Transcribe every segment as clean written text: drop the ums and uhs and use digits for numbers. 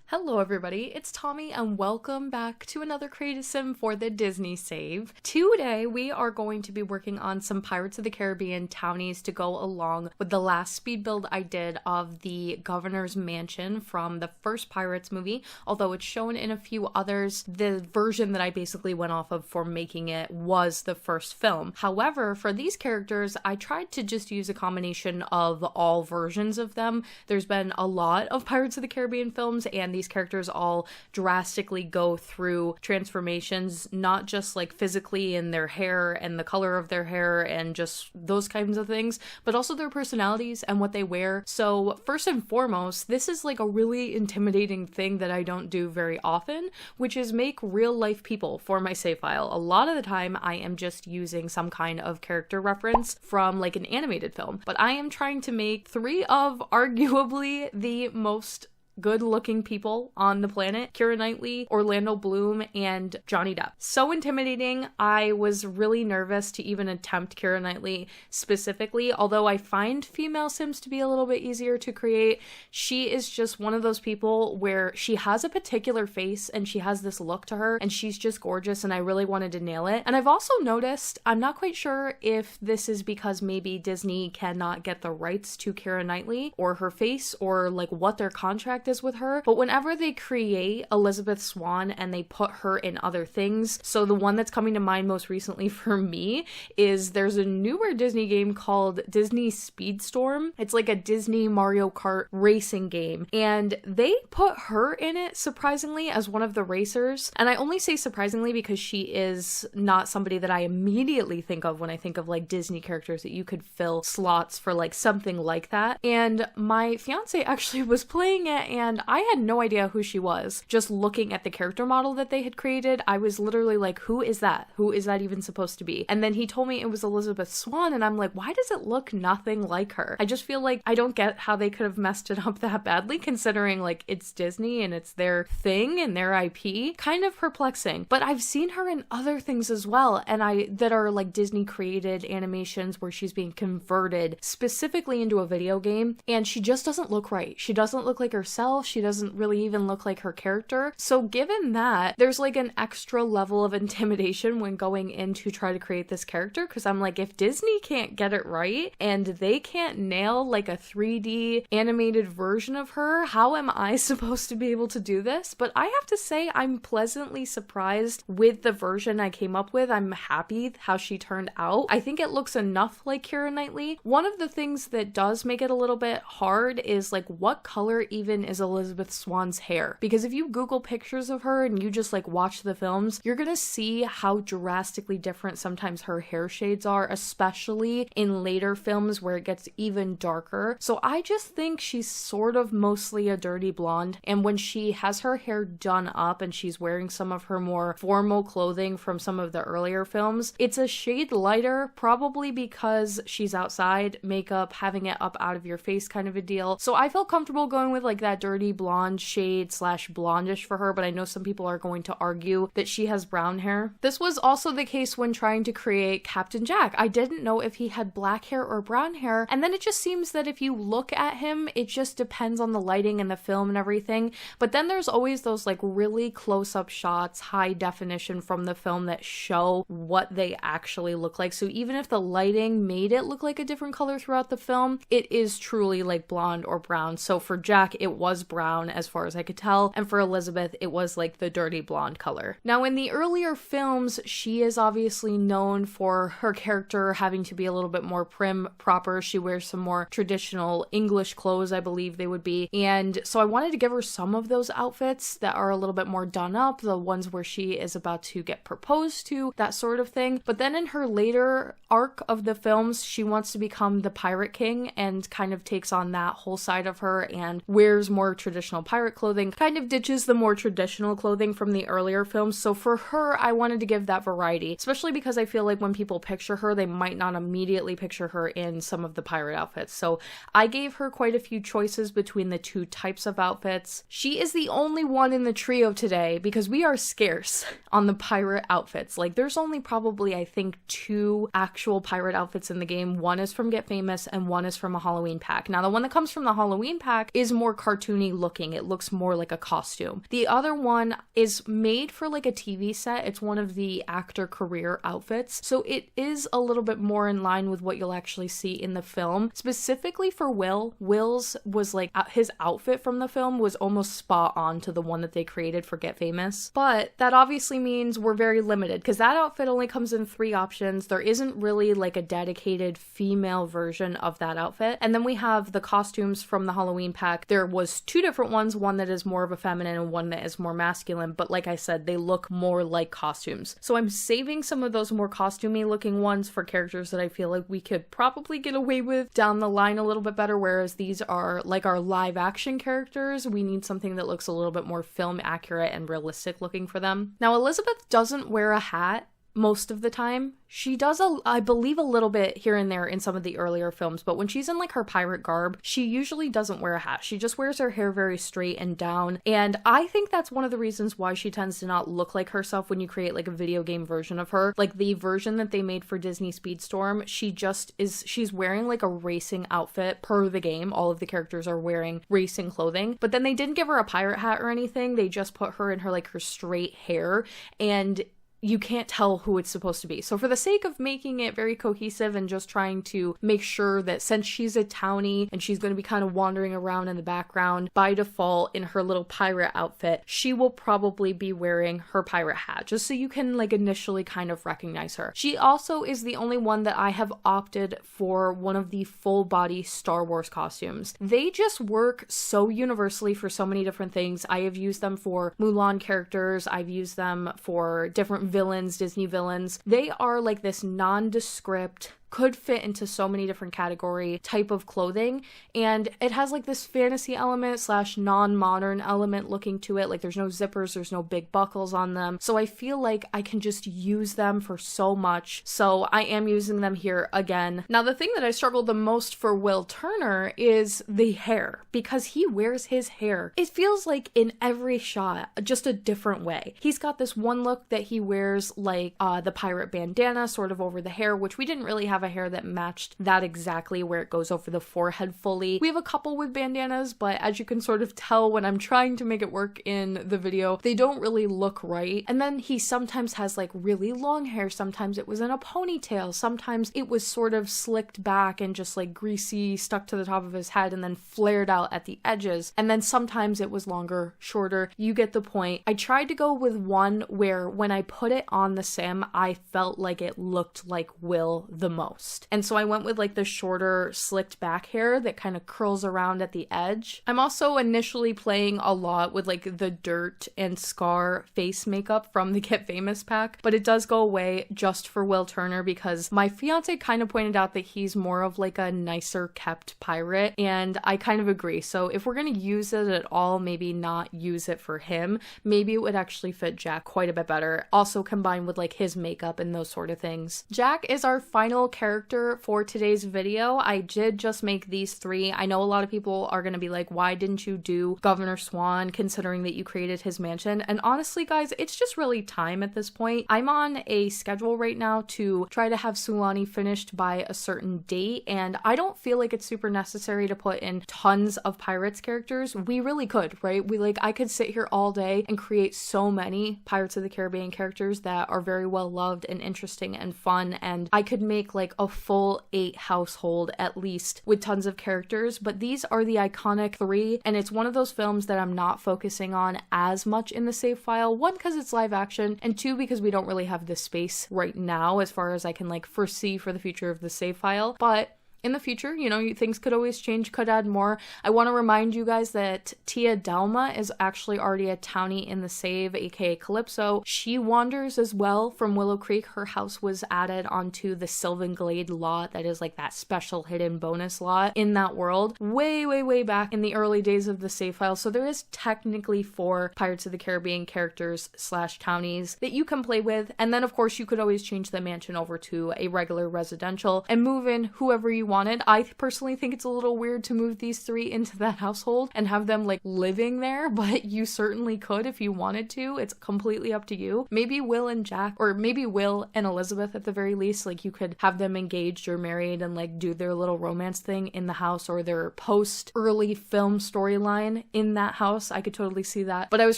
Hello everybody, it's Tommy and welcome back to another Creative Sim for the Disney Save. Today we are going to be working on some Pirates of the Caribbean Townies to go along with the last speed build I did of the Governor's Mansion from the first Pirates movie. Although it's shown in a few others, the version that I basically went off of for making it was the first film. However, for these characters, I tried to just use a combination of all versions of them. There's been a lot of Pirates of the Caribbean films and these characters all drastically go through transformations, not just like physically in their hair and the color of their hair and just those kinds of things, but also their personalities and what they wear. So first and foremost, this is like a really intimidating thing that I don't do very often, which is make real life people for my save file. A lot of the time I am just using some kind of character reference from like an animated film, but I am trying to make three of arguably the most good-looking people on the planet: Keira Knightley, Orlando Bloom, and Johnny Depp. So intimidating. I was really nervous to even attempt Keira Knightley specifically, although I find female Sims to be a little bit easier to create. She is just one of those people where she has a particular face and she has this look to her and she's just gorgeous, and I really wanted to nail it. And I've also noticed, I'm not quite sure if this is because maybe Disney cannot get the rights to Keira Knightley or her face or like what their contract is with her, but whenever they create Elizabeth Swann and they put her in other things, so the one that's coming to mind most recently for me is there's a newer Disney game called Disney Speedstorm. It's like a Disney Mario Kart racing game, and they put her in it surprisingly as one of the racers. And I only say surprisingly because she is not somebody that I immediately think of when I think of like Disney characters that you could fill slots for like something like that. And my fiance actually was playing it and I had no idea who she was. Just looking at the character model that they had created, I was literally like, who is that? Who is that even supposed to be? And then he told me it was Elizabeth Swann, and I'm like, why does it look nothing like her? I just feel like I don't get how they could have messed it up that badly, considering like it's Disney and it's their thing and their IP. Kind of perplexing. But I've seen her in other things as well, and that are like Disney created animations where she's being converted specifically into a video game, and she just doesn't look right. She doesn't look like herself. She doesn't really even look like her character. So given that, there's like an extra level of intimidation when going in to try to create this character, because I'm like, if Disney can't get it right and they can't nail like a 3D animated version of her, how am I supposed to be able to do this? But I have to say, I'm pleasantly surprised with the version I came up with. I'm happy how she turned out. I think it looks enough like Keira Knightley. One of the things that does make it a little bit hard is like, what color even is Elizabeth Swann's hair? Because if you Google pictures of her and you just like watch the films, you're gonna see how drastically different sometimes her hair shades are, especially in later films where it gets even darker. So I just think she's sort of mostly a dirty blonde, and when she has her hair done up and she's wearing some of her more formal clothing from some of the earlier films, it's a shade lighter, probably because she's outside, makeup, having it up out of your face kind of a deal. So I felt comfortable going with like that dirty blonde shade slash blondish for her, but I know some people are going to argue that she has brown hair. This was also the case when trying to create Captain Jack. I didn't know if he had black hair or brown hair, and then it just seems that if you look at him, it just depends on the lighting and the film and everything. But then there's always those like really close-up shots, high definition from the film that show what they actually look like. So even if the lighting made it look like a different color throughout the film, it is truly like blonde or brown. So for Jack, it was brown as far as I could tell, and for Elizabeth, it was like the dirty blonde color. Now, in the earlier films, she is obviously known for her character having to be a little bit more prim proper. She wears some more traditional English clothes, I believe they would be, and so I wanted to give her some of those outfits that are a little bit more done up, the ones where she is about to get proposed to, that sort of thing. But then in her later arc of the films, she wants to become the Pirate King and kind of takes on that whole side of her and wears more traditional pirate clothing, kind of ditches the more traditional clothing from the earlier films. So for her, I wanted to give that variety, especially because I feel like when people picture her, they might not immediately picture her in some of the pirate outfits. So I gave her quite a few choices between the two types of outfits. She is the only one in the trio today because we are scarce on the pirate outfits. Like, there's only probably, I think, 2 actual pirate outfits in the game. One is from Get Famous and one is from a Halloween pack. Now, the one that comes from the Halloween pack is more cartoon cartoony looking. It looks more like a costume. The other one is made for like a TV set. It's one of the actor career outfits. So it is a little bit more in line with what you'll actually see in the film. Specifically for Will's was like his outfit from the film was almost spot on to the one that they created for Get Famous. But that obviously means we're very limited because that outfit only comes in 3 options. There isn't really like a dedicated female version of that outfit. And then we have the costumes from the Halloween pack. There was 2 different ones, one that is more of a feminine and one that is more masculine, but like I said, they look more like costumes. So I'm saving some of those more costumey looking ones for characters that I feel like we could probably get away with down the line a little bit better, whereas these are like our live action characters. We need something that looks a little bit more film accurate and realistic looking for them. Now, Elizabeth doesn't wear a hat most of the time. She does, I believe, a little bit here and there in some of the earlier films, but when she's in like her pirate garb, she usually doesn't wear a hat. She just wears her hair very straight and down, and I think that's one of the reasons why she tends to not look like herself when you create like a video game version of her. Like the version that they made for Disney Speedstorm, she's wearing like a racing outfit per the game. All of the characters are wearing racing clothing, but then they didn't give her a pirate hat or anything. They just put her in her like her straight hair, and you can't tell who it's supposed to be. So for the sake of making it very cohesive and just trying to make sure that since she's a townie and she's going to be kind of wandering around in the background by default in her little pirate outfit, she will probably be wearing her pirate hat, just so you can like initially kind of recognize her. She also is the only one that I have opted for one of the full body Star Wars costumes. They just work so universally for so many different things. I have used them for Mulan characters. I've used them for different villains, Disney villains. They are like this nondescript, could fit into so many different category type of clothing, and it has like this fantasy element / non-modern element looking to it. Like there's no zippers, there's no big buckles on them, so I feel like I can just use them for so much. So I am using them here again. Now the thing that I struggled the most for Will Turner is the hair, because he wears his hair, it feels like in every shot, just a different way. He's got this one look that he wears like the pirate bandana sort of over the hair, which we didn't really have a hair that matched that exactly, where it goes over the forehead fully. We have a couple with bandanas, but as you can sort of tell when I'm trying to make it work in the video, they don't really look right. And then he sometimes has like really long hair, sometimes it was in a ponytail, sometimes it was sort of slicked back and just like greasy stuck to the top of his head and then flared out at the edges, and then sometimes it was longer, shorter. You get the point. I tried to go with one where when I put it on the sim, I felt like it looked like Will the most. And so I went with like the shorter slicked back hair that kind of curls around at the edge. I'm also initially playing a lot with like the Dirt and Scar face makeup from the Get Famous pack, but it does go away just for Will Turner because my fiance kind of pointed out that he's more of like a nicer kept pirate, and I kind of agree. So if we're going to use it at all, maybe not use it for him. Maybe it would actually fit Jack quite a bit better, also combined with like his makeup and those sort of things. Jack is our final character for today's video. I did just make these 3. I know a lot of people are going to be like, why didn't you do Governor Swan considering that you created his mansion? And honestly guys, it's just really time at this point. I'm on a schedule right now to try to have Sulani finished by a certain date, and I don't feel like it's super necessary to put in tons of Pirates characters. We really could, right? I could sit here all day and create so many Pirates of the Caribbean characters that are very well loved and interesting and fun, and I could make like a full 8 household at least with tons of characters. But these are the iconic 3, and it's one of those films that I'm not focusing on as much in the save file. 1, because it's live action, and 2, because we don't really have the space right now as far as I can like foresee for the future of the save file. But in the future, you know, things could always change, could add more. I want to remind you guys that Tia Delma is actually already a townie in the save, aka Calypso. She wanders as well from Willow Creek. Her house was added onto the Sylvan Glade lot, that is like that special hidden bonus lot in that world, way back in the early days of the save file. So there is technically 4 Pirates of the Caribbean characters / townies that you can play with. And then of course you could always change the mansion over to a regular residential and move in whoever you want wanted. I personally think it's a little weird to move these three into that household and have them like living there, but you certainly could if you wanted to. It's completely up to you. Maybe Will and Jack, or maybe Will and Elizabeth at the very least, like you could have them engaged or married and like do their little romance thing in the house, or their post early film storyline in that house. I could totally see that. But I was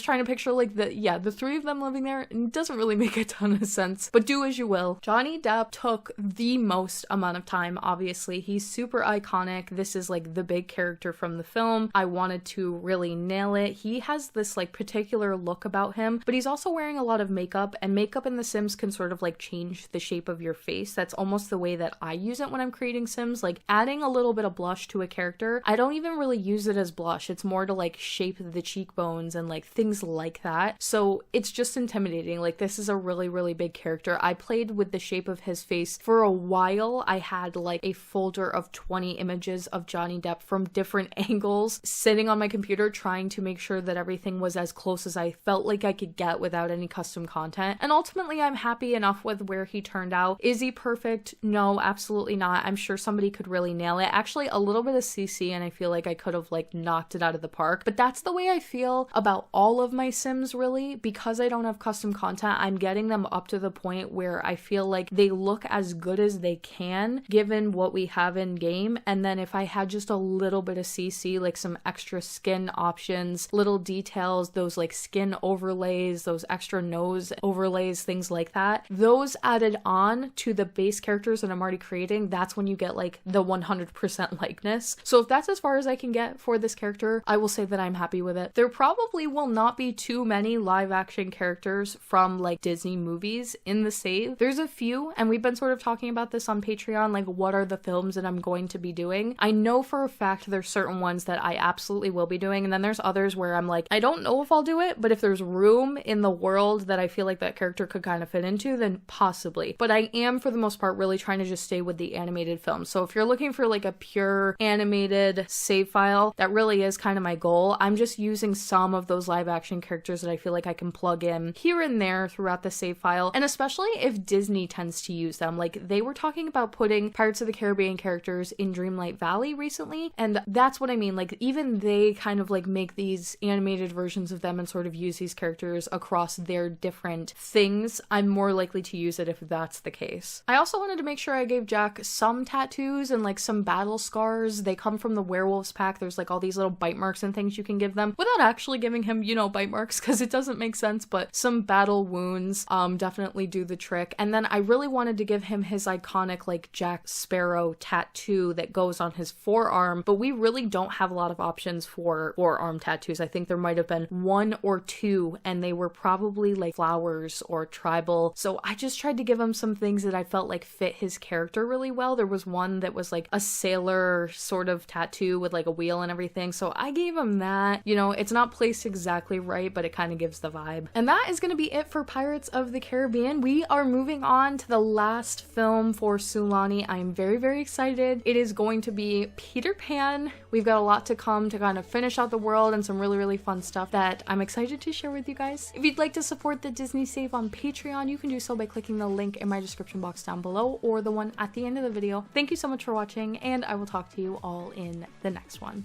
trying to picture like the three of them living there. It doesn't really make a ton of sense, but do as you will. Johnny Depp took the most amount of time, obviously. He's super iconic. This is like the big character from the film. I wanted to really nail it. He has this like particular look about him, but he's also wearing a lot of makeup, and makeup in The Sims can sort of like change the shape of your face. That's almost the way that I use it when I'm creating Sims, like adding a little bit of blush to a character. I don't even really use it as blush. It's more to like shape the cheekbones and like things like that. So it's just intimidating. Like this is a really, really big character. I played with the shape of his face for a while. I had like a folder of 20 images of Johnny Depp from different angles sitting on my computer, trying to make sure that everything was as close as I felt like I could get without any custom content. And ultimately I'm happy enough with where he turned out. Is he perfect? No, absolutely not. I'm sure somebody could really nail it. Actually, a little bit of CC and I feel like I could have like knocked it out of the park. But that's the way I feel about all of my Sims, really. Because I don't have custom content, I'm getting them up to the point where I feel like they look as good as they can given what we have in game. And then if I had just a little bit of CC, like some extra skin options, little details, those like skin overlays, those extra nose overlays, things like that, those added on to the base characters that I'm already creating, that's when you get like the 100% likeness. So if that's as far as I can get for this character, I will say that I'm happy with it. There probably will not be too many live action characters from like Disney movies in the save. There's a few, and we've been sort of talking about this on Patreon, like what are the films that I'm going to be doing. I know for a fact there's certain ones that I absolutely will be doing, and then there's others where I'm like, I don't know if I'll do it, but if there's room in the world that I feel like that character could kind of fit into, then possibly. But I am for the most part really trying to just stay with the animated film. So if you're looking for like a pure animated save file, that really is kind of my goal. I'm just using some of those live action characters that I feel like I can plug in here and there throughout the save file, and especially if Disney tends to use them. Like they were talking about putting Pirates of the Caribbean characters in Dreamlight Valley recently, and that's what I mean. Like even they kind of like make these animated versions of them and sort of use these characters across their different things. I'm more likely to use it if that's the case. I also wanted to make sure I gave Jack some tattoos and like some battle scars. They come from the werewolves pack. There's like all these little bite marks and things you can give them without actually giving him, you know, bite marks, because it doesn't make sense, but some battle wounds definitely do the trick. And then I really wanted to give him his iconic like Jack Sparrow tattoo that goes on his forearm, but we really don't have a lot of options for forearm tattoos. I think there might have been one or two, and they were probably like flowers or tribal. So I just tried to give him some things that I felt like fit his character really well. There was one that was like a sailor sort of tattoo with like a wheel and everything. So I gave him that. You know, it's not placed exactly right, but it kind of gives the vibe. And that is going to be it for Pirates of the Caribbean. We are moving on to the last film for Sulani. I am very, very excited. It is going to be Peter Pan. We've got a lot to come to kind of finish out the world and some really, really fun stuff that I'm excited to share with you guys. If you'd like to support the Disney Save on Patreon, you can do so by clicking the link in my description box down below or the one at the end of the video. Thank you so much for watching, and I will talk to you all in the next one.